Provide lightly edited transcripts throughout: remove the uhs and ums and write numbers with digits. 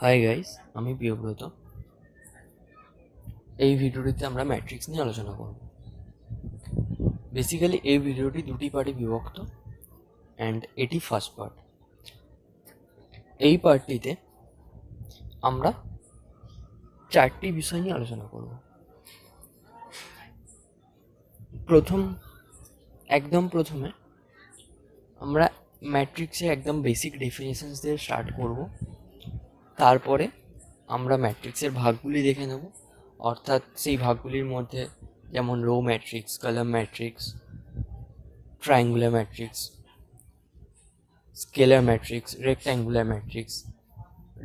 Hi guys, আমি প্রিয়ব্রত। এই ভিডিওটিতে আমরা ম্যাট্রিক্স নিয়ে আলোচনা করব। বেসিক্যালি এই ভিডিওটি দুটি পার্টে বিভক্ত অ্যান্ড এটি ফার্স্ট পার্ট। এই পার্টটিতে আমরা চারটি বিষয় নিয়ে আলোচনা করব। প্রথমে আমরা ম্যাট্রিক্সের একদম বেসিক ডেফিনেশনস দিয়ে স্টার্ট করব। তারপরে আমরা ম্যাট্রিক্সের ভাগগুলি দেখে নেব, অর্থাৎ সেই ভাগগুলির মধ্যে যেমন row matrix, column matrix, triangular matrix, scalar matrix, rectangular matrix,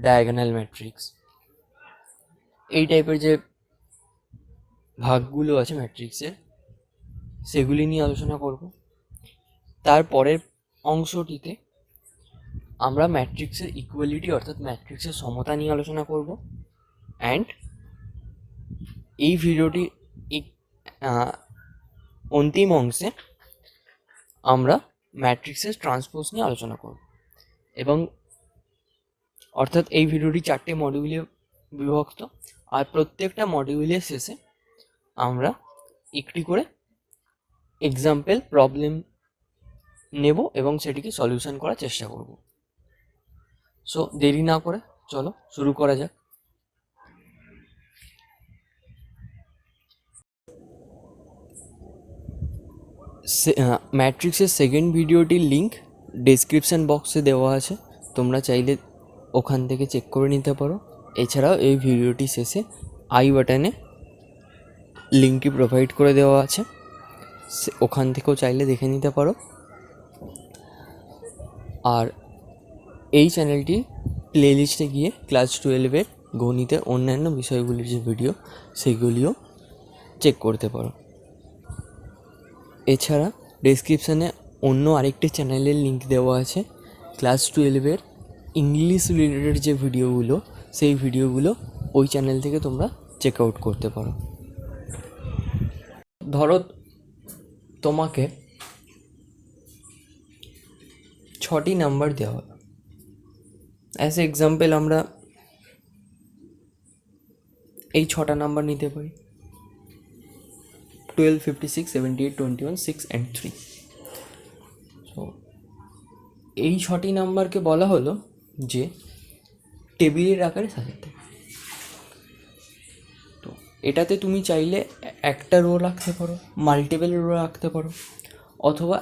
diagonal matrix, এই টাইপের যে ভাগগুলো আছে ম্যাট্রিক্সের, সেগুলি নিয়ে আলোচনা করব। তারপরের অংশটিতে আমরা ম্যাট্রিক্সের ইকুয়ালিটি অর্থাৎ ম্যাট্রিক্সের সমতা নিয়ে আলোচনা করব। অ্যান্ড এই ভিডিওটি অন্তিম অংশে আমরা ম্যাট্রিক্সের ট্রান্সপোজ নিয়ে আলোচনা করব। এবং অর্থাৎ এই ভিডিওটি 4টে মডিউলে বিভক্ত, আর প্রত্যেকটা মডিউলের শেষে আমরা একটি করে এক্সাম্পল প্রবলেম নেব এবং সেটিকে সলিউশন করার চেষ্টা করব। সো দেরি না করে চলো শুরু করা যাক। ম্যাট্রিক্সের সেকেন্ড ভিডিওটির লিঙ্ক ডেসক্রিপশান বক্সে দেওয়া আছে, তোমরা চাইলে ওখান থেকে চেক করে নিতে পারো। এছাড়াও এই ভিডিওটি শেষে আই বাটনে লিঙ্কটি প্রোভাইড করে দেওয়া আছে, ওখান থেকেও চাইলে দেখে নিতে পারো। আর এই চ্যানেলটি প্লেলিস্টে গিয়ে ক্লাস 12-এর গণিতের অন্যান্য বিষয়গুলির যে ভিডিও সেগুলিও চেক করতে পারো। এছাড়া ডেসক্রিপশানে অন্য আরেকটি চ্যানেলের লিঙ্ক দেওয়া আছে, ক্লাস 12-এর ইংলিশ রিলেটেড যে ভিডিওগুলো, সেই ভিডিওগুলো ওই চ্যানেল থেকে তোমরা চেক আউট করতে পারো। ধরো তোমাকে 6টি নাম্বার দেওয়া হলো। অ্যাজ এক্সাম্পল আমরা এই 6টা নাম্বার নিতে পারি: 12, 56, 78, 21, 6 and 3। সো এই 6টি নাম্বারকে বলা হলো যে টেবিলের আকারে সাজাতে। তো এটাতে তুমি চাইলে একটা রো রাখতে পারো, মাল্টিপল রো রাখতে পারো, অথবা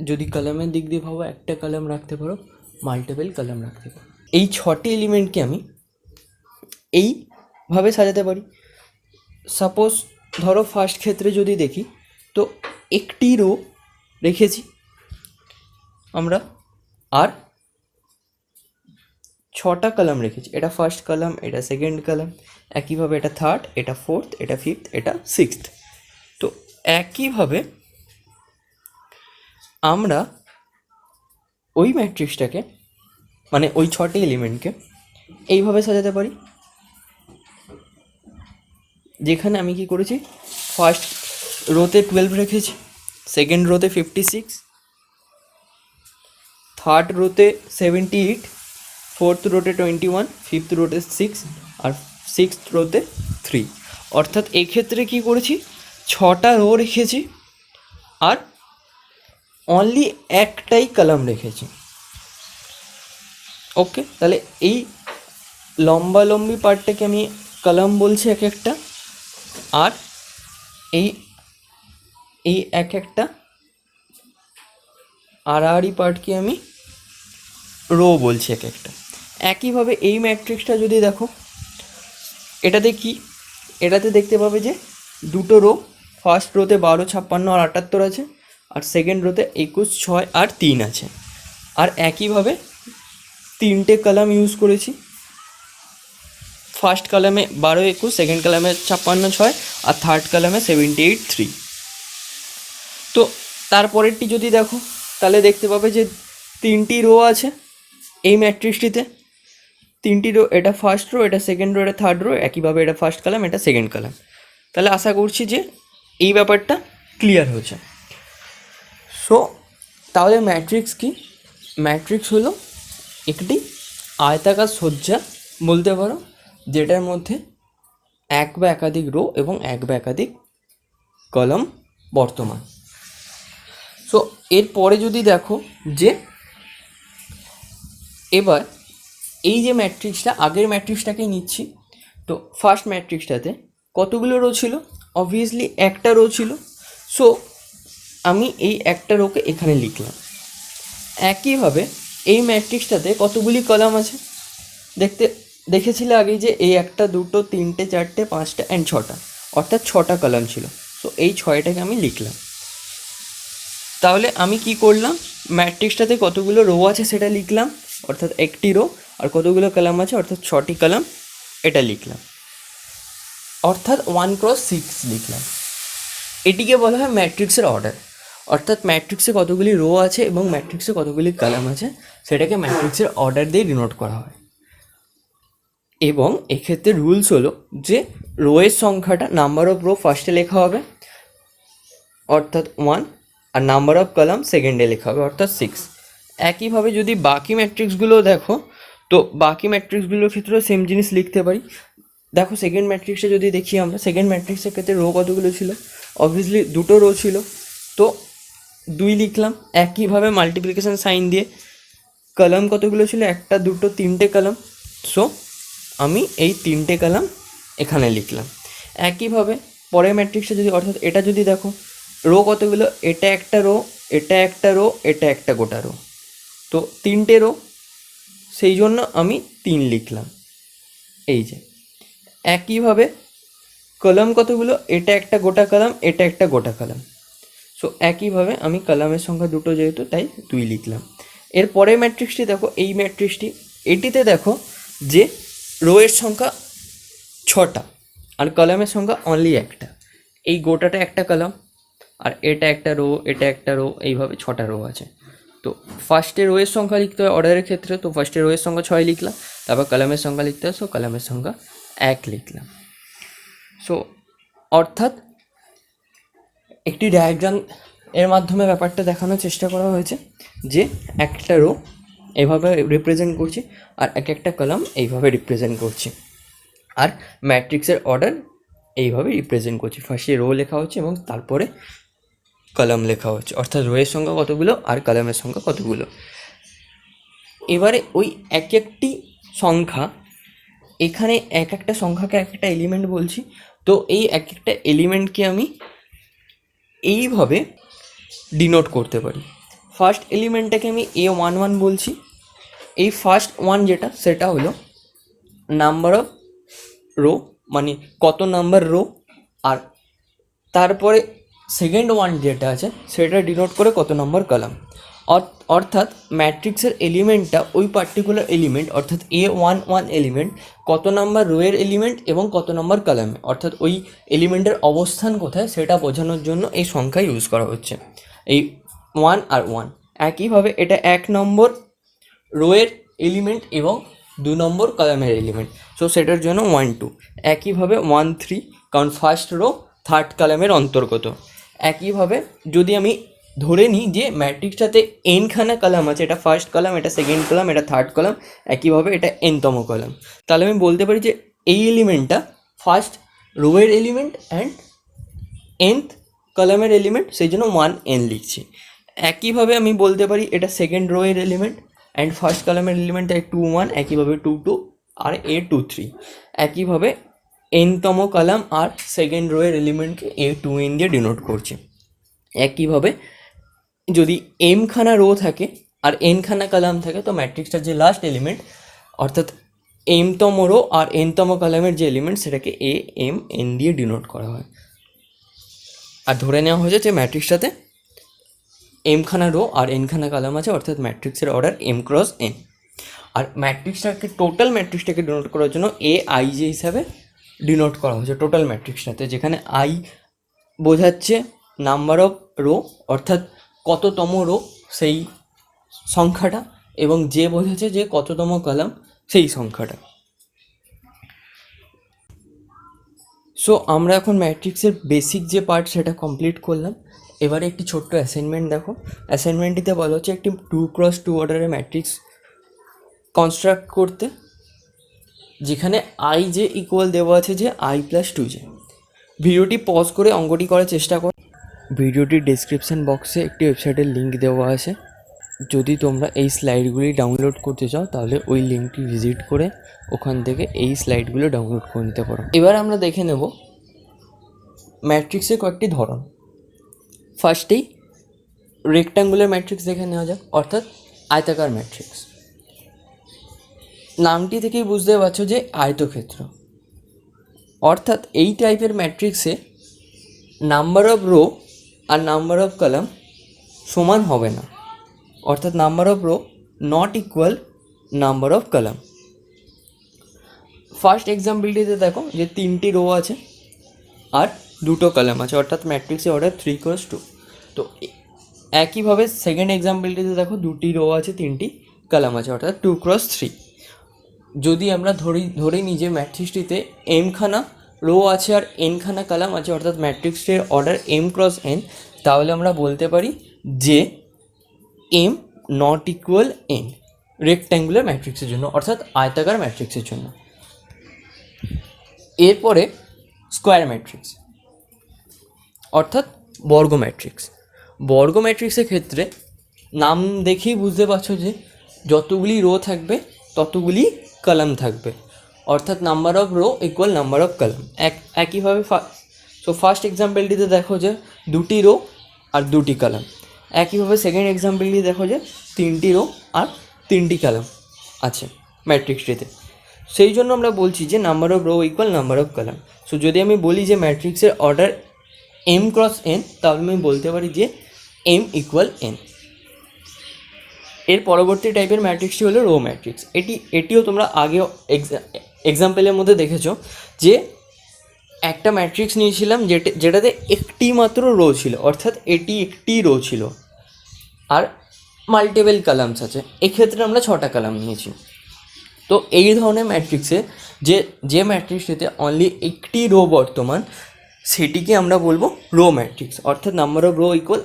যদি কলামের দিক দিয়ে ভাবো একটা কলাম রাখতে পারো, মাল্টিপল কলাম রাখতে পারো। এই 6টি এলিমেন্টকে আমি এইভাবে সাজাতে পারি। সাপোজ ধরো ফার্স্ট ক্ষেত্রে যদি দেখি, তো একটি রো রেখেছি আমরা, আর 6টা কলাম রেখেছি। এটা ফার্স্ট কলাম, এটা সেকেন্ড কলাম, একইভাবে এটা থার্ড, এটা ফোর্থ, এটা ফিফথ, এটা সিক্সথ। তো একইভাবে আমরা ওই ম্যাট্রিক্সটাকে, মানে ওই 6টি এলিমেন্টকে এইভাবে সাজাতে পারি, যেখানে আমি কি করেছি, ফার্স্ট রোতে 12 রেখেছি, সেকেন্ড রোতে 56, থার্ড রোতে 78, ফোর্থ রোতে 21, ফিফথ রোতে 6 আর সিক্সথ রোতে 3। অর্থাৎ এক্ষেত্রে কি করেছি, 6টা রো রেখেছি আর অনলি একটাই কলাম রেখেছি। ওকে, তাহলে এই লম্বালম্বি পার্টটাকে আমি কলাম বলছি এক একটা, আর এই এক একটা আড়াআড়ি পার্টকে আমি রো বলছি এক একটা। একইভাবে এই ম্যাট্রিক্সটা যদি দেখো, এটাতে কি, এটাতে দেখতে পাবে যে দুটো রো, ফার্স্ট রোতে 12, 56 আর 78 আছে, আর সেকেন্ড রোতে 21, 6 আর 3 আছে। আর একইভাবে 3টে কলাম ইউজ করেছি, ফার্স্ট কলামে 12, 21, সেকেন্ড কলামে 56, 6 আর থার্ড কলামে 78, 3। তো তারপরেরটি যদি দেখো, তাহলে দেখতে পাবে যে 3টি রো আছে এই ম্যাট্রিক্সটিতে, 3টি রো, এটা ফার্স্ট রো, এটা সেকেন্ড রো, এটা থার্ড রো, একইভাবে এটা ফার্স্ট কলাম, এটা সেকেন্ড কলাম। তাহলে আশা করছি যে এই ব্যাপারটা ক্লিয়ার হয়েছে। সো তাহলে ম্যাট্রিক্স কি? ম্যাট্রিক্স হলো একটি আয়তাকার সজ্জা বলতে পারো যেটার মধ্যে এক বা একাধিক রো এবং এক বা একাধিক কলাম বর্তমান। সো এরপরে যদি দেখো যে এবার এই যে ম্যাট্রিক্সটা, আগের ম্যাট্রিক্সটাকেই নিচ্ছি। তো ফার্স্ট ম্যাট্রিক্সটাতে কতগুলো রো ছিল? অবভিয়াসলি একটা রো ছিল। সো আমি এই একটা রোকে এখানে লিখলাম। একইভাবে এই ম্যাট্রিক্সটাতে কতগুলি কলাম আছে দেখেছিলে আগে যে এই একটা, দুটো, তিনটে, চারটে, পাঁচটা অ্যান্ড ছটা, অর্থাৎ ছটা কলাম ছিল। সো এই ছয়টাকে আমি লিখলাম। তাহলে আমি কি করলাম, ম্যাট্রিক্সটাতে কতগুলো রো আছে সেটা লিখলাম, অর্থাৎ একটি রো, আর কতগুলো কলাম আছে অর্থাৎ 6টি কলাম, এটা লিখলাম, অর্থাৎ 1x6 লিখলাম। এটিকে বলা হয় ম্যাট্রিক্সের অর্ডার। অর্থাৎ ম্যাট্রিক্সে কতগুলি রো আছে এবং ম্যাট্রিক্সে কতগুলি কলাম আছে সেটাকে ম্যাট্রিক্সের অর্ডার দিয়ে ডিনোট করা হয়। এবং এক্ষেত্রে রুলস হলো যে রোয়ের সংখ্যাটা নাম্বার অফ রো ফার্স্টে লেখা হবে অর্থাৎ 1, আর নাম্বার অফ কলাম সেকেন্ডে লেখা হবে অর্থাৎ 6। একইভাবে যদি বাকি ম্যাট্রিক্সগুলো দেখো, তো বাকি ম্যাট্রিক্সগুলোর ক্ষেত্রেও সেম জিনিস লিখতে পারি। দেখো সেকেন্ড ম্যাট্রিক্সে যদি দেখি আমরা, সেকেন্ড ম্যাট্রিক্সের ক্ষেত্রে রো কতগুলো ছিল? অবভিয়াসলি দুটো রো ছিল, তো 2 লিখলাম। একইভাবে মাল্টিপ্লিকেশন সাইন দিয়ে কলাম কতগুলো ছিল? একটা, দুটো, তিনটে কলাম। সো আমি এই তিনটে কলাম এখানে লিখলাম। একইভাবে পরের ম্যাট্রিক্সে যদি, অর্থাৎ এটা যদি দেখো, রো কতগুলো? এটা একটা রো, এটা একটা রো, এটা একটা গোটা রো, তো তিনটে রো, সেই জন্য আমি 3 লিখলাম। এই যে একইভাবে কলাম কতগুলো? এটা একটা গোটা কলাম, এটা একটা গোটা কলাম। সো একইভাবে আমি কলামের সংখ্যা দুটো যেহেতু, তাই 2 লিখলাম। এর পরের ম্যাট্রিক্সটি দেখো, এই ম্যাট্রিক্সটি, এটিতে দেখো যে রোয়ের সংখ্যা 6টা আর কলামের সংখ্যা অনলি একটা। এই গোটাটা একটা কলাম, আর এটা একটা রো, এটা একটা রো, এইভাবে 6টা রো আছে। তো ফার্স্টে রোয়ের সংখ্যা লিখতে হয় অর্ডারের ক্ষেত্রে, তো ফার্স্টে রোয়ের সংখ্যা 6 লিখলাম, তারপর কলামের সংখ্যা লিখতে হয়, সো কলামের সংখ্যা 1 লিখলাম। সো অর্থাৎ একটি ডায়াগ্রাম এর মাধ্যমে ব্যাপারটা দেখানোর চেষ্টা করা হয়েছে যে একটা রো এইভাবে রিপ্রেজেন্ট করছি, আর এক একটা কলাম এইভাবে রিপ্রেজেন্ট করছি, আর ম্যাট্রিক্সের অর্ডার এইভাবে রিপ্রেজেন্ট করছি। ফার্স্টে রো লেখা হচ্ছে এবং তারপরে কলাম লেখা হচ্ছে, অর্থাৎ রোয়ের সংখ্যা কতগুলো আর কলামের সংখ্যা কতগুলো। এবারে ওই এক একটি সংখ্যা, এখানে এক একটা সংখ্যাকে এক একটা এলিমেন্ট বলছি, তো এই এক একটা এলিমেন্টকে আমি এইভাবে ডিনোট করতে পারি। ফার্স্ট এলিমেন্টটাকে আমি A11 বলছি। এই ফার্স্ট 1 যেটা, সেটা হলো নাম্বার অফ রো, মানে কত নাম্বার রো, আর তারপরে সেকেন্ড 1 যেটা আছে সেটা ডিনোট করে কত নম্বর কলাম। অর্থাৎ ম্যাট্রিক্সের এলিমেন্টটা ওই পার্টিকুলার এলিমেন্ট, অর্থাৎ A11 এলিমেন্ট কত নম্বর রোয়ের এলিমেন্ট এবং কত নম্বর কলামে, অর্থাৎ ওই এলিমেন্টের অবস্থান কোথায় সেটা বোঝানোর জন্য এই সংখ্যা ইউজ করা হচ্ছে, এই 1 আর 1। একইভাবে এটা 1 নম্বর রোয়ের এলিমেন্ট এবং 2 নম্বর কলামের এলিমেন্ট, সো সেটার জন্য 1 2। একইভাবে 1 3, কারণ ফার্স্ট রো থার্ড কলামের অন্তর্গত। একইভাবে যদি আমি ধরে নিই যে ম্যাট্রিক্সটাতে এনখানা কলাম আছে, এটা ফার্স্ট কলাম, এটা সেকেন্ড কলাম, এটা থার্ড কলাম, একইভাবে এটা এনতম কলাম, তাহলে আমি বলতে পারি যে এই এলিমেন্টটা ফার্স্ট রোয়ের এলিমেন্ট অ্যান্ড nth কলামের এলিমেন্ট, সেই জন্য 1n লিখছি। একইভাবে আমি বলতে পারি এটা সেকেন্ড রোয়ের এলিমেন্ট অ্যান্ড ফার্স্ট কলামের এলিমেন্ট, তাই 2 1, একইভাবে 2 2 আর A2 3। একইভাবে nতম কলাম আর সেকেন্ড রোয়ের এলিমেন্টকে A2n দিয়ে ডিনোট করছি। একইভাবে যদি mখানা রো থাকে আর nখানা কলাম থাকে, তো ম্যাট্রিক্সটার যে লাস্ট এলিমেন্ট, অর্থাৎ mতম রো আর nতম কলামের যে এলিমেন্ট, সেটাকে AMn দিয়ে ডিনোট করা হয়। আর ধরে নেওয়া হয়েছে যে ম্যাট্রিক্সটাতে mখানা রো আর nখানা কলাম আছে, অর্থাৎ ম্যাট্রিক্সের অর্ডার m×n। আর ম্যাট্রিক্সটাকে, টোটাল ম্যাট্রিক্সটাকে ডিনোট করার জন্য aij হিসাবে ডিনোট করা হয়েছে টোটাল ম্যাট্রিক্সটাতে, যেখানে i বোঝাচ্ছে নাম্বার অফ রো, অর্থাৎ কততম রো সেই সংখ্যাটা, এবং যে বোঝাচ্ছে যে কততম কলাম সেই সংখ্যাটা। সো আমরা এখন ম্যাট্রিক্সের বেসিক যে পার্ট সেটা কমপ্লিট করলাম। এবারে একটি ছোট্ট অ্যাসাইনমেন্ট দেখো। অ্যাসাইনমেন্টটিতে বলা হচ্ছে একটি 2x2 অর্ডারের ম্যাট্রিক্স কনস্ট্রাক্ট করতে। যেখানে আই জে ইকুয়াল দেওয়া আছে যে i+2j। ভিডিওটি পজ করে অঙ্কটি করার চেষ্টা কর। ভিডিওটির ডেসক্রিপশন বক্সে একটি ওয়েবসাইটের লিঙ্ক দেওয়া আছে। যদি তোমরা এই স্লাইডগুলি ডাউনলোড করতে চাও তাহলে ওই লিঙ্কটি ভিজিট করে ওখান থেকে এই স্লাইডগুলো ডাউনলোড করে নিতে পারো। এবার আমরা দেখে নেব ম্যাট্রিক্সের কয়েকটি ধরন। ফার্স্টেই রেক্ট্যাঙ্গুলার ম্যাট্রিক্স দেখে নেওয়া যাক, অর্থাৎ আয়তাকার ম্যাট্রিক্স। নামটি থেকেই বুঝতে পারছো যে আয়তক্ষেত্র। অর্থাৎ এই টাইপের ম্যাট্রিক্সে নাম্বার অফ রো আর নাম্বার অফ কলাম সমান হবে না, অর্থাৎ number of row not equal number of column. First এক্সাম্পলটিতে দেখো যে 3টি রো আছে আর 2টো কলাম আছে, অর্থাৎ ম্যাট্রিক্সের অর্ডার 3x2। তো একইভাবে সেকেন্ড এক্সাম্পলটিতে দেখো 2টি রো আছে 3টি কলাম আছে, অর্থাৎ 2x3। যদি আমরা ধরি নিই যে ম্যাট্রিক্সটিতে m-খানা রো আছে আর n-খানা কলাম আছে, অর্থাৎ ম্যাট্রিক্সটির অর্ডার m×n, তাহলে আমরা বলতে পারি যে m not equal n rectangular ম্যাট্রিক্সের জন্য, অর্থাৎ আয়তাকার ম্যাট্রিক্সের জন্য। এরপরে স্কোয়ার ম্যাট্রিক্স, অর্থাৎ বর্গ ম্যাট্রিক্স। বর্গ ম্যাট্রিক্সের ক্ষেত্রে নাম দেখেই বুঝতে পারছো যে যতগুলি রো থাকবে ততগুলি কলাম থাকবে, অর্থাৎ number of rho equal number of column. একইভাবে ফার্স্ট এক্সাম্পলটিতে দেখো যে 2টি রো আর 2টি কলাম। একইভাবে সেকেন্ড এক্সাম্পলটি দেখো যে 3টি রো আর 3টি কলাম আছে ম্যাট্রিক্সটিতে। সেই জন্য আমরা বলছি যে number of rho equal number of column. So যদি আমি বলি যে ম্যাট্রিক্সের অর্ডার m×n, তাহলে আমি বলতে পারি যে m ইকুয়াল n। এর পরবর্তী টাইপের ম্যাট্রিক্সটি হলো রো ম্যাট্রিক্স। এটিও তোমরা আগেও এক্সাম্পলের মধ্যে দেখেছো যে একটা ম্যাট্রিক্স নিয়েছিলাম যেটাতে একটি মাত্র রো ছিল, অর্থাৎ এটি একটি রো ছিল আর মাল্টিপল কলামস আছে। এক্ষেত্রে আমরা 6টা কলাম নিয়েছি। তো এই ধরনের ম্যাট্রিক্সে যে ম্যাট্রিক্সটিতে অনলি একটি রো বর্তমান, সেটিকে আমরা বলবো রো ম্যাট্রিক্স, অর্থাৎ নাম্বার অফ রো ইকুয়াল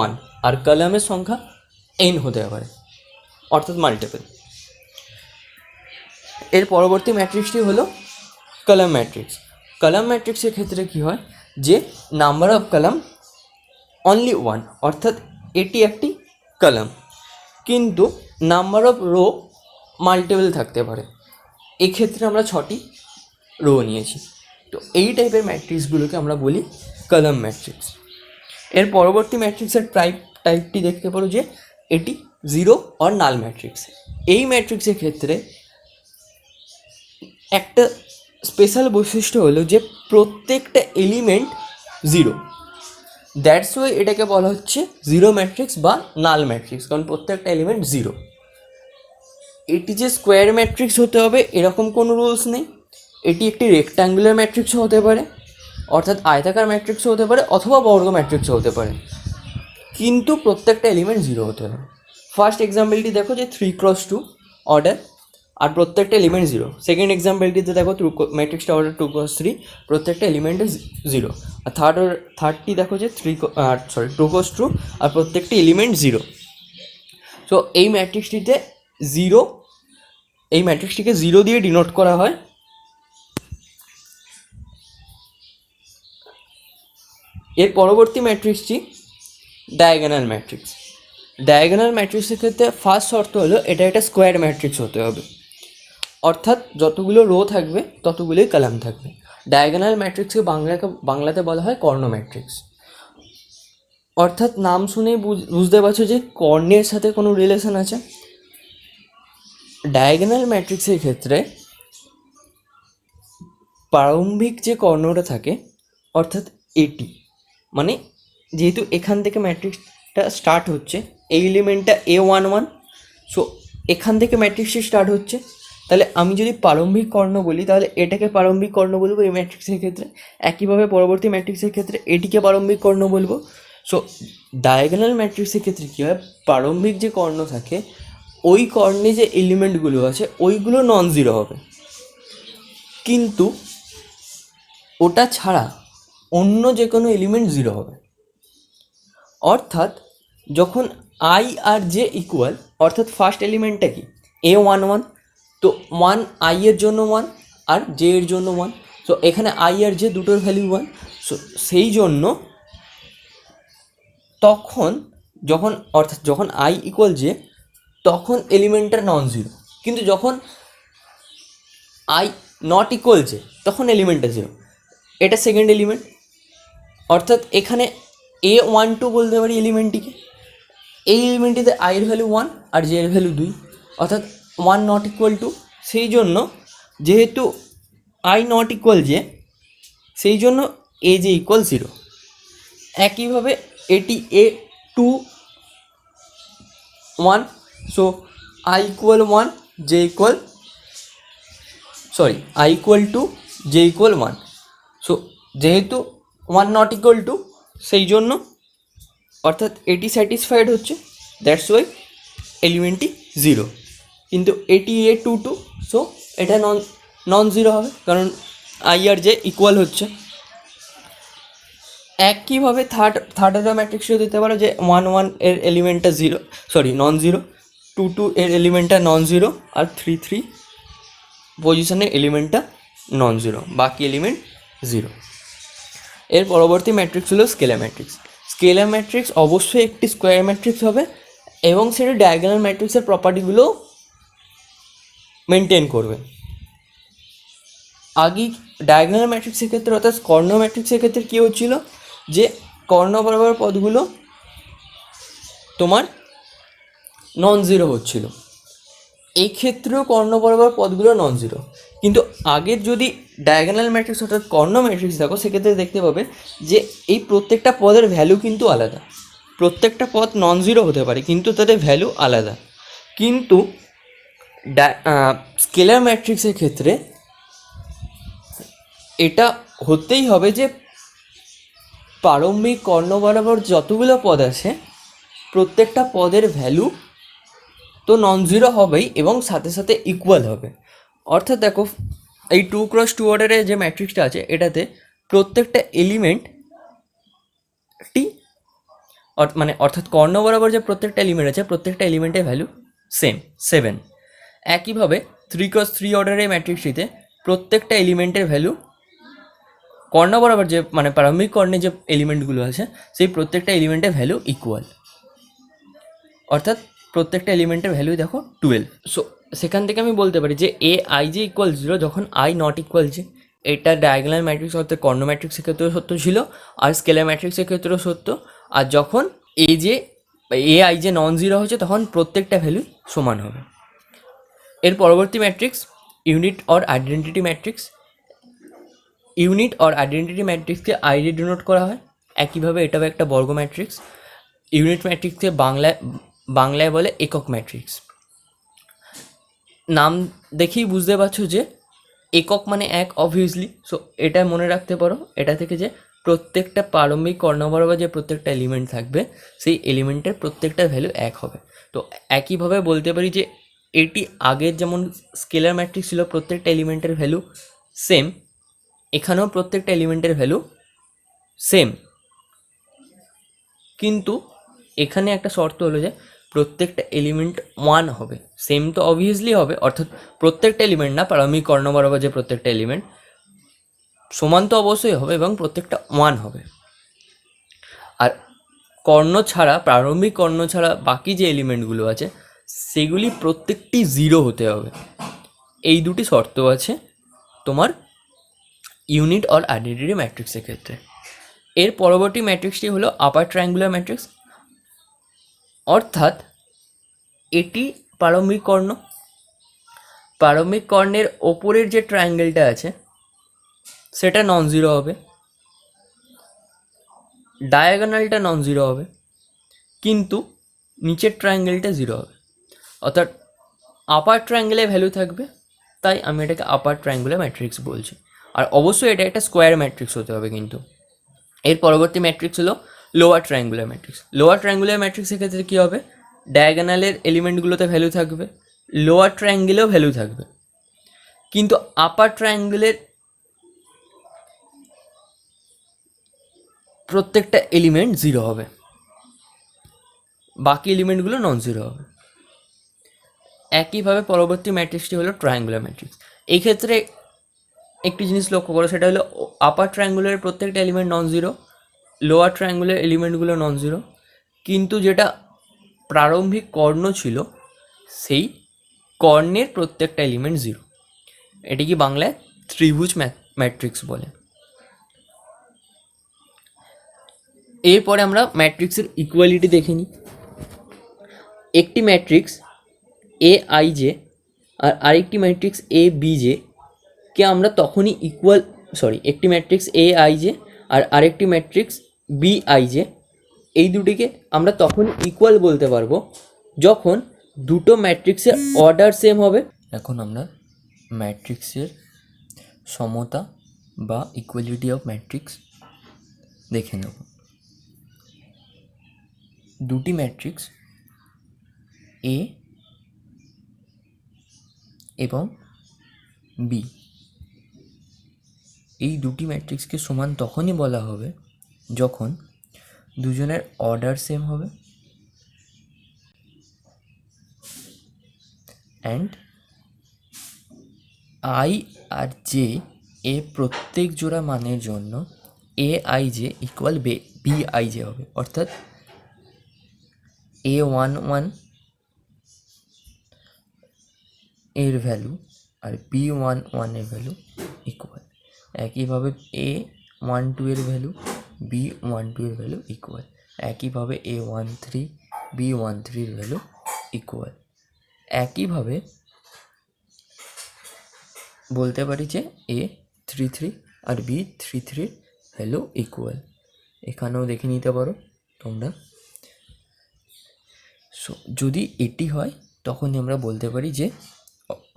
1 আর কলামের সংখ্যা n হতে পারে, অর্থাৎ মাল্টিপল। এর পরবর্তী ম্যাট্রিক্সটি হলো কলাম ম্যাট্রিক্স। কলাম ম্যাট্রিক্সের ক্ষেত্রে কী হয় যে নাম্বার অফ কলাম অনলি 1, অর্থাৎ এটি একটি কলাম, কিন্তু নাম্বার অফ রো মাল্টিপল থাকতে পারে। এক্ষেত্রে আমরা 6টি রো নিয়েছি। তো এই টাইপের ম্যাট্রিক্সগুলোকে আমরা বলি কলাম ম্যাট্রিক্স। এর পরবর্তী ম্যাট্রিক্সের টাইপটি দেখতে পারো যে এটি জিরো অর নাল ম্যাট্রিক্স। এই ম্যাট্রিক্সের ক্ষেত্রে একটা স্পেশাল বৈশিষ্ট্য হলো যে প্রত্যেকটা এলিমেন্ট জিরো। দ্যাটস ওয়াই এটাকে বলা হচ্ছে জিরো ম্যাট্রিক্স বা নাল ম্যাট্রিক্স, কারণ প্রত্যেকটা এলিমেন্ট জিরো। এটি যে স্কোয়ার ম্যাট্রিক্স হতে হবে এরকম কোনো রুলস নেই। এটি একটি রেক্ট্যাঙ্গুলার ম্যাট্রিক্সও হতে পারে, অর্থাৎ আয়তাকার ম্যাট্রিক্সও হতে পারে, অথবা বর্গ ম্যাট্রিক্সও হতে পারে, কিন্তু প্রত্যেকটা এলিমেন্ট জিরো হতে হবে। ফার্স্ট এক্সাম্পলটি দেখো যে 3x2 অর্ডার আর প্রত্যেকটা এলিমেন্ট জিরো। সেকেন্ড এক্সাম্পলটিতে দেখো ম্যাট্রিক্সটা অর্ডার 2x3, প্রত্যেকটা এলিমেন্টে জিরো। আর থার্ডটি দেখো যে 2x2 আর প্রত্যেকটি এলিমেন্ট জিরো। সো এই ম্যাট্রিক্সটিতে জিরো, এই ম্যাট্রিক্সটিকে জিরো দিয়ে ডিনোট করা হয়। এর পরবর্তী ম্যাট্রিক্সটি ডায়াগোনাল ম্যাট্রিক্স। ডায়াগোনাল ম্যাট্রিক্সের ক্ষেত্রে ফার্স্ট শর্ত হলো এটা একটা স্কোয়ার ম্যাট্রিক্স হতে হবে, অর্থাৎ যতগুলো রো থাকবে ততগুলোই কলাম থাকবে। ডায়াগোনাল ম্যাট্রিক্সকে বাংলাতে বলা হয় কর্ণ ম্যাট্রিক্স। অর্থাৎ নাম শুনেই বুঝতে পারছো যে কর্ণের সাথে কোনো রিলেশন আছে। ডায়াগোনাল ম্যাট্রিক্সের ক্ষেত্রে প্রারম্ভিক যে কর্ণটা থাকে, অর্থাৎ এটি, মানে যেহেতু এখান থেকে ম্যাট্রিক্সটা স্টার্ট হচ্ছে, এই এলিমেন্টটা A11, সো এখান থেকে ম্যাট্রিক্সটি স্টার্ট হচ্ছে, তাহলে আমি যদি প্রারম্ভিক কর্ণ বলি তাহলে এটাকে প্রারম্ভিক কর্ণ বলবো এই ম্যাট্রিক্সের ক্ষেত্রে। একইভাবে পরবর্তী ম্যাট্রিক্সের ক্ষেত্রে এটিকে প্রারম্ভিক কর্ণ বলবো। সো ডায়াগোনাল ম্যাট্রিক্সের ক্ষেত্রে কী হয়, প্রারম্ভিক যে কর্ণ থাকে ওই কর্ণে যে এলিমেন্টগুলো আছে ওইগুলো নন জিরো হবে, কিন্তু ওটা ছাড়া অন্য যে কোনো এলিমেন্ট জিরো হবে। অর্থাৎ যখন আই আর জে ইকুয়াল, অর্থাৎ ফার্স্ট এলিমেন্টটা কি A11, তো 1 আই এর জন্য 1, আর জে এর জন্য 1। সো এখানে আই আর জে দুটোর ভ্যালু 1। সো সেই জন্য তখন যখন আই ইকুয়াল জে তখন এলিমেন্টটা নন জিরো, কিন্তু যখন আই নট ইকুয়াল জে তখন এলিমেন্টটা জিরো। এটা সেকেন্ড এলিমেন্ট, অর্থাৎ এখানে A12 বলতে পারি এলিমেন্টটিকে। এই এলিমেন্টটিতে আই এর ভ্যালু 1 আর জে এর ভ্যালু 2, অর্থাৎ 1 নট ইকুয়াল টু। সেই জন্য যেহেতু আই নট ইকুয়াল জে, সেই জন্য এ জে ইকুয়াল 0। একইভাবে এটি A21, so I equal 1 J equal I equal to J equal 1। So যেহেতু 1 নট ইকুয়াল টু, সেই জন্য অর্থাৎ এটি স্যাটিসফাইড হচ্ছে, দ্যাটস ওয়াই এলিমেন্টটি 0। কিন্তু এটি A22, সো এটা নন জিরো হবে, কারণ আই আর জে ইকুয়াল হচ্ছে। একইভাবে থার্ড অর্ডার ম্যাট্রিক্সও দিতে পারো যে 1 এর এলিমেন্টটা নন জিরো, 2 এর এলিমেন্টটা নন জিরো, আর 3 পজিশনের এলিমেন্টটা নন জিরো, বাকি এলিমেন্ট 0। এর পরবর্তী ম্যাট্রিক্স হলো স্কেলার ম্যাট্রিক্স। স্কেলার ম্যাট্রিক্স অবশ্যই একটি স্কোয়ার ম্যাট্রিক্স হবে এবং সেটা ডায়াগোনাল ম্যাট্রিক্সের প্রপার্টিগুলো মেনটেন করবে। আগে ডায়াগোনাল ম্যাট্রিক্সের ক্ষেত্রে অর্থাৎ কর্ণ ম্যাট্রিক্সের ক্ষেত্রে কী হচ্ছিল, যে কর্ণ বরাবর পদগুলো তোমার নন জিরো হচ্ছিল। এই ক্ষেত্রেও কর্ণ বরাবর পদগুলো নন জিরো, কিন্তু আগের যদি ডায়াগোনাল ম্যাট্রিক্স অর্থাৎ কর্ণ ম্যাট্রিক্স দেখো, সেক্ষেত্রে দেখতে পাবে যে এই প্রত্যেকটা পদের ভ্যালু কিন্তু আলাদা। প্রত্যেকটা পদ নন জিরো হতে পারে কিন্তু তাদের ভ্যালু আলাদা। কিন্তু স্কেলার ম্যাট্রিক্সের ক্ষেত্রে এটা হতেই হবে যে প্রারম্ভিক কর্ণ বরাবর যতগুলো পদ আছে প্রত্যেকটা পদের ভ্যালু তো নন জিরো হবেই এবং সাথে সাথে ইকুয়াল হবে। অর্থাৎ দেখো এই 2x2 অর্ডারের যে ম্যাট্রিক্সটা আছে এটাতে প্রত্যেকটা এলিমেন্টটি অর্থাৎ কর্ণ বরাবর যে প্রত্যেকটা এলিমেন্ট আছে প্রত্যেকটা এলিমেন্টের ভ্যালু সেম 7। একইভাবে 3x3 অর্ডারের ম্যাট্রিক্সটিতে প্রত্যেকটা এলিমেন্টের ভ্যালু কর্ণ বরাবর যে প্রারম্ভিক কর্ণে যে এলিমেন্টগুলো আছে সেই প্রত্যেকটা এলিমেন্টের ভ্যালু ইকুয়াল, অর্থাৎ প্রত্যেকটা এলিমেন্টের ভ্যালু দেখো 12। সো সেখান থেকে আমি বলতে পারি যে এ আই জে ইকুয়াল 0 যখন আই নট ইকুয়াল জে। এটা ডায়াগোনাল ম্যাট্রিক্স অর্থাৎ কর্ণ ম্যাট্রিক্সের ক্ষেত্রেও সত্য ছিল আর স্কেলার ম্যাট্রিক্সের ক্ষেত্রেও সত্য। আর যখন এ আই জে নন জিরো হচ্ছে তখন প্রত্যেকটা ভ্যালু সমান হবে। এর পরবর্তী matrix unit or identity matrix. Unit or identity ম্যাট্রিক্সকে আই দিয়ে ডিনোট করা হয়। একইভাবে এটাও একটা বর্গ ম্যাট্রিক্স। ইউনিট ম্যাট্রিক্সকে বাংলায় বলে একক ম্যাট্রিক্স। নাম দেখেই বুঝতে পারছো যে একক মানে এক, অবভিয়াসলি। সো এটা মনে রাখতে পারো এটা থেকে যে প্রত্যেকটা প্রারম্ভিক কর্ণ বরাবর যে প্রত্যেকটা এলিমেন্ট থাকবে সেই এলিমেন্টের প্রত্যেকটা ভ্যালু এক হবে। তো একইভাবে বলতে পারি যে এটি আগের যেমন স্কেলার ম্যাট্রিক্স ছিল প্রত্যেকটা এলিমেন্টের ভ্যালু সেম, এখানেও প্রত্যেকটা এলিমেন্টের ভ্যালু সেম, কিন্তু এখানে একটা শর্ত হলো যে প্রত্যেকটা এলিমেন্ট 1 হবে। সেম তো অবভিয়াসলি হবে, অর্থাৎ প্রত্যেকটা এলিমেন্ট না, প্রারম্ভিক কর্ণ বরাবর যে প্রত্যেকটা এলিমেন্ট সমান তো অবশ্যই হবে এবং প্রত্যেকটা 1 হবে। আর কর্ণ ছাড়া, প্রারম্ভিক কর্ণ ছাড়া বাকি যে এলিমেন্টগুলো আছে সেগুলি প্রত্যেকটি 0 হতে হবে। এই দুটি শর্ত আছে তোমার ইউনিট অর আইডেন্টিটি ম্যাট্রিক্সের ক্ষেত্রে। এর পরবর্তী ম্যাট্রিক্সটি হলো আপার ট্রায়াঙ্গুলার ম্যাট্রিক্স, অর্থাৎ এটি প্রারম্ভিক কর্ণ। প্রারম্ভিক কর্ণের ওপরের যে ট্রায়াঙ্গেলটা আছে সেটা নন জিরো হবে, ডায়াগোনালটা নন জিরো হবে, কিন্তু নিচের ট্রায়াঙ্গেলটা 0 হবে। অর্থাৎ আপার ট্রায়াঙ্গেলে ভ্যালু থাকবে, তাই আমি এটাকে আপার ট্রায়াঙ্গুলার ম্যাট্রিক্স বলছি। আর অবশ্যই এটা একটা স্কোয়ার ম্যাট্রিক্স হতে হবে কিন্তু। এর পরবর্তী ম্যাট্রিক্স হলো lower triangular matrix. Lower triangular ম্যাট্রিক্সের ক্ষেত্রে কী হবে, ডায়াগোনালের এলিমেন্টগুলোতে ভ্যালু থাকবে, লোয়ার ট্রায়াঙ্গেলেও ভ্যালু থাকবে, কিন্তু আপার ট্রায়াঙ্গেলের প্রত্যেকটা এলিমেন্ট 0 হবে, বাকি এলিমেন্টগুলো নন জিরো হবে। একইভাবে পরবর্তী ম্যাট্রিক্সটি হলো ট্রায়াঙ্গুলার ম্যাট্রিক্স। এই ক্ষেত্রে একটি জিনিস লক্ষ্য করো, সেটা হলো আপার ট্রায়াঙ্গুলারের প্রত্যেকটা element non zero, lower triangular এলিমেন্টগুলো নন জিরো, কিন্তু যেটা প্রারম্ভিক কর্ণ ছিল সেই কর্ণের প্রত্যেকটা এলিমেন্ট জিরো। এটি কি বাংলায় ত্রিভুজ ম্যাট্রিক্স বলে। এরপরে আমরা ম্যাট্রিক্সের ইকুয়ালিটি দেখে নিই। একটি matrix A I J R আরেকটি matrix A B J K আমরা তখনই একটি matrix A I J R আরেকটি ম্যাট্রিক্স বি আই জে, এই দুটিকে আমরা তখনই ইকুয়াল বলতে পারবো যখন দুটো ম্যাট্রিক্সের অর্ডার সেম হবে। এখন আমরা ম্যাট্রিক্সের সমতা বা ইকুয়ালিটি অফ ম্যাট্রিক্স দেখে নেব। দুটি ম্যাট্রিক্স এ এবং বি, এই দুটি ম্যাট্রিক্সকে সমান তখনই বলা হবে যখন দুজনের অর্ডার সেম হবে অ্যান্ড আই আর জে এ প্রত্যেক জোড়া মানের জন্য A I J equal B I J হবে। অর্থাৎ A11 এর ভ্যালু আর B11 এর ভ্যালু ইকুয়াল। একইভাবে A12 এর ভ্যালু B12 এর ভ্যালু ইকুয়াল। একইভাবে A13 B13 এর ভ্যালু ইকুয়াল। একইভাবে বলতে পারি যে A33 আর B33 এর ভ্যালু ইকুয়াল। এখানেও দেখে নিতে পারো তোমরা। সো যদি এটি হয় তখনই আমরা বলতে পারি যে,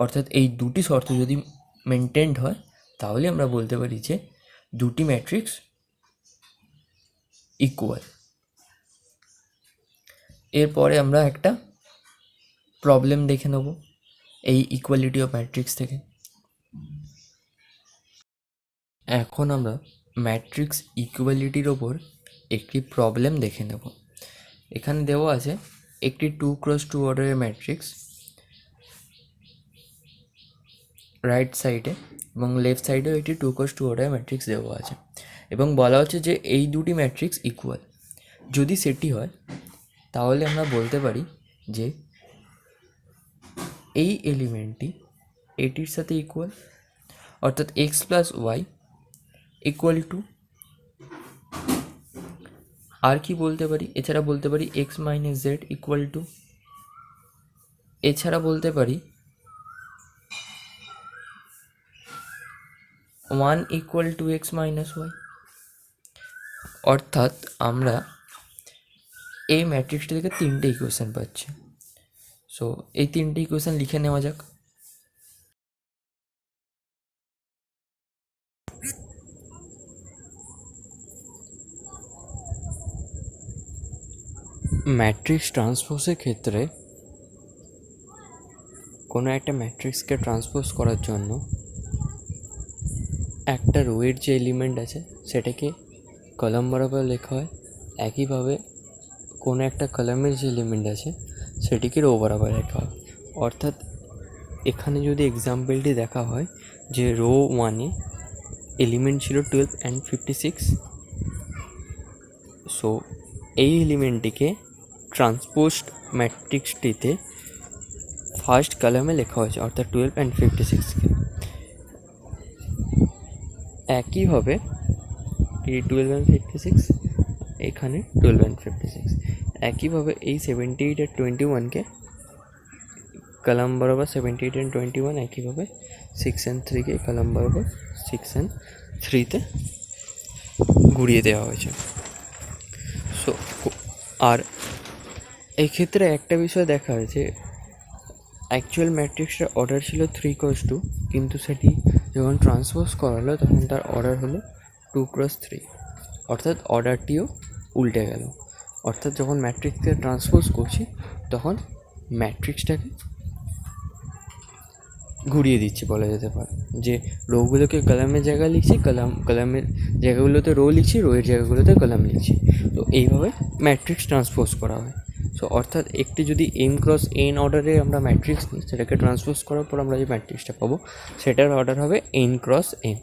অর্থাৎ এই দুটি শর্ত যদি মেনটেন্ড হয় তাহলে আমরা বলতে পারি যে দুটি ম্যাট্রিক্স ইকুয়াল। এরপরে আমরা একটা প্রবলেম দেখে নেব এই ইকুয়ালিটি অফ ম্যাট্রিক্স থেকে। এখন আমরা ম্যাট্রিক্স ইকুয়ালিটির ওপর একটি প্রবলেম দেখে নেব। এখানে দেওয়া আছে একটি 2x2 অর্ডারের ম্যাট্রিক্স রাইট সাইডে এবং লেফট সাইডেও একটি 2x2 অর্ডারের ম্যাট্রিক্স দেওয়া আছে এবং বলা হচ্ছে যে এই দুটি ম্যাট্রিক্স ইকুয়াল। যদি সেটি হয় তাহলে আমরা বলতে পারি যে এই এলিমেন্টটি এটির সাথে ইকুয়াল, অর্থাৎ x plus y equal to, আর কি বলতে পারি, এছাড়া বলতে পারি x minus z equal to, এছাড়া বলতে পারি 1 equal to x minus y. অর্থাৎ আমরা এই ম্যাট্রিক্সটি থেকে তিনটে ইকুয়েশন পাচ্ছি। সো এই তিনটে ইকুয়েশন লিখে নেওয়া যাক। ম্যাট্রিক্স ট্রান্সপোজের ক্ষেত্রে কোনো একটা ম্যাট্রিক্সকে ট্রান্সপোজ করার জন্য একটা রোয়ের যে এলিমেন্ট আছে সেটাকে কলাম বরাবর লেখা হয়, একইভাবে কোনো একটা কলামের যে এলিমেন্ট আছে সেটিকে রো বরাবর লেখা হয়। অর্থাৎ এখানে যদি এক্সাম্পলটি দেখা হয় যে রো 1-এ এলিমেন্ট ছিল 12 and 56, সো এই এলিমেন্টটিকে ট্রান্সপোজড ম্যাট্রিক্সটিতে ফার্স্ট কলামে লেখা হয়েছে, অর্থাৎ 12 and 56কে। একইভাবে এই 12 and 56, এখানে 12 and 56, একইভাবে এই 78 আর 21কে কলাম বরাবর 78 and 21, একইভাবে 6 and 3কে কলাম বরাবর 6 and 3তে ঘুরিয়ে দেওয়া হয়েছে। সো আর এই ক্ষেত্রে একটা বিষয় দেখা হয়েছে, অ্যাকচুয়াল ম্যাট্রিক্সটার অর্ডার ছিল 3x2, কিন্তু সেটি যখন ট্রান্সপোজ করা হলো তখন তার অর্ডার হলো 2x3, অর্থাৎ অর্ডারটিও উল্টে গেল। অর্থাৎ যখন ম্যাট্রিক্সকে ট্রান্সপোজ করছি তখন ম্যাট্রিক্সটাকে ঘুরিয়ে দিচ্ছি বলা যেতে পারে, যে রোগুলোকে কলামের জায়গায় লিখছি, কলামের জায়গাগুলোতে রো লিখছি, রোয়ের জায়গাগুলোতে কলাম লিখছি। তো এইভাবে ম্যাট্রিক্স ট্রান্সপোজ করা হয়। সো তো অর্থাৎ একটি যদি এম ক্রস এন অর্ডারে আমরা ম্যাট্রিক্স নিই, সেটাকে ট্রান্সপোজ করার পর আমরা যে ম্যাট্রিক্সটা পাবো সেটার অর্ডার হবে এন ক্রস এন।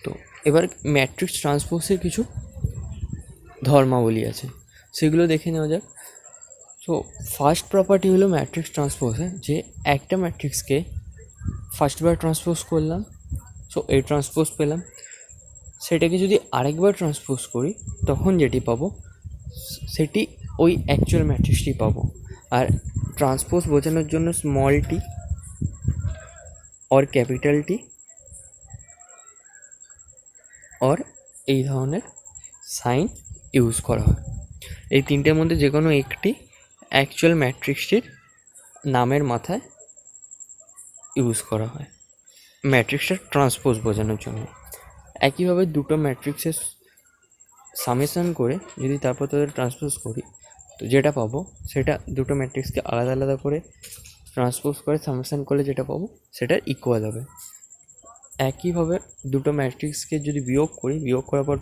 তো এবার ম্যাট্রিক্স ট্রান্সপোজের কিছু ধর্মাবলী আছে, সেগুলো দেখে নেওয়া যাক। তো ফার্স্ট প্রপার্টি হলো ম্যাট্রিক্স ট্রান্সপোজে, যে একটা ম্যাট্রিক্সকে ফার্স্টবার ট্রান্সপোজ করলাম, সো এই ট্রান্সপোজ পেলাম, সেটাকে যদি আরেকবার ট্রান্সপোজ করি তখন যেটি পাবো সেটি ওই অ্যাকচুয়াল ম্যাট্রিক্সটি পাবো। আর ট্রান্সপোজ বোঝানোর জন্য small tea or capital tea or এই ধরনের সাইন ইউজ করা হয়। এই তিনটের মধ্যে যে কোনো একটি অ্যাকচুয়াল ম্যাট্রিক্সটির নামের মাথায় ইউজ করা হয় ম্যাট্রিক্সটার ট্রান্সপোজ বোঝানোর জন্য। একইভাবে দুটো ম্যাট্রিক্সের সামেশন করে যদি তারপর তাদের ট্রান্সপোজ করি, তো যেটা পাবো সেটা দুটো ম্যাট্রিক্সকে আলাদা আলাদা করে ট্রান্সপোজ করে সামেশন করলে যেটা পাবো সেটার ইকুয়াল হবে। একইভাবে দুটো ম্যাট্রিক্সকে যদি বিয়োগ করি, বিয়োগ করার পর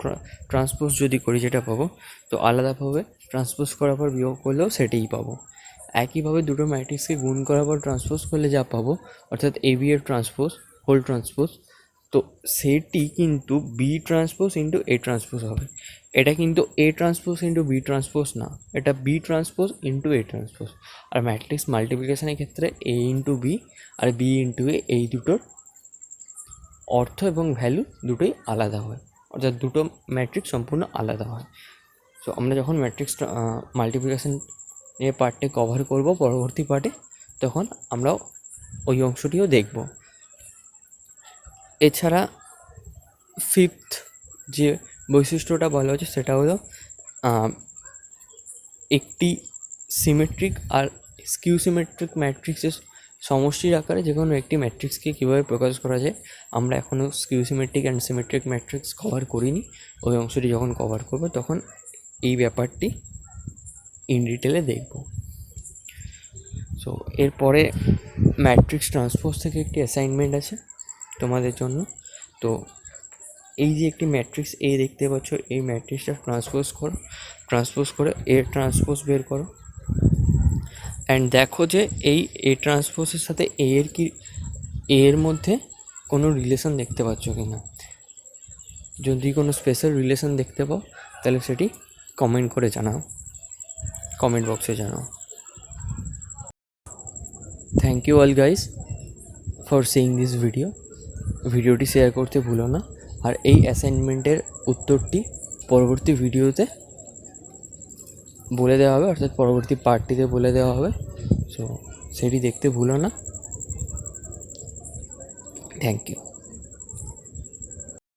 ট্রান্সপোজ যদি করি যেটা পাবো, তো আলাদাভাবে ট্রান্সপোজ করার পর বিয়োগ করলেও সেটাই পাবো। একইভাবে দুটো ম্যাট্রিক্সকে গুণ করার পর ট্রান্সপোজ করলে যা পাবো, অর্থাৎ এ বি এর ট্রান্সপোজ হোল ট্রান্সপোজ, তো সেটি কিন্তু B transpose into A transpose হবে। এটা কিন্তু A transpose into B transpose না, এটা B transpose into A transpose. আর ম্যাট্রিক্স মাল্টিপ্লিকেশনের ক্ষেত্রে এ ইন্টু বি আর বি ইন্টু এ, এই দুটোর অর্থ এবং ভ্যালু দুটোই আলাদা হয়, অর্থাৎ দুটো ম্যাট্রিক্স সম্পূর্ণ আলাদা হয়। সো আমরা যখন ম্যাট্রিক্স মাল্টিপ্লিকেশন এর পার্টে কভার করব পরবর্তী পার্টে, তখন আমরাও ওই অংশটিও দেখব। এছাড়া ফিফথ যে বৈশিষ্ট্যটা বলা হচ্ছে সেটা হলো একটি সিমেট্রিক আর স্কিউ সিমেট্রিক ম্যাট্রিক্সের সমষ্টির আকারে যে কোনো একটি ম্যাট্রিক্সকে কীভাবে প্রকাশ করা যায়। আমরা এখনও skew symmetric and symmetric matrix cover করিনি, ওই অংশটি যখন কভার করব তখন এই ব্যাপারটি ইন ডিটেলে দেখব। সো এরপরে ম্যাট্রিক্স ট্রান্সপোজ থেকে একটি অ্যাসাইনমেন্ট আছে তোমাদের জন্য। তো এই যে একটি ম্যাট্রিক্স এ দেখতে পাচ্ছ, এই ম্যাট্রিক্সটা ট্রান্সপোজ করে এর ট্রান্সপোজ বের করো। অ্যান্ড দেখো যে এই এ ট্রান্সপোজের সাথে এর মধ্যে কোনো রিলেশন দেখতে পাচ্ছ কি না। যদি কোনো স্পেশাল রিলেশন দেখতে পাও তাহলে সেটি কমেন্ট করে জানাও, কমেন্ট বক্সে জানাও। Thank you all guys for seeing this ভিডিওটি শেয়ার করতে ভুলো না। আর এই অ্যাসাইনমেন্টের উত্তরটি পরবর্তী ভিডিওতে বলে দেওয়া হবে, অর্থাৎ পরবর্তী পার্টটিতে বলে দেওয়া হবে। সো সেটি দেখতে ভুলো না। Thank you.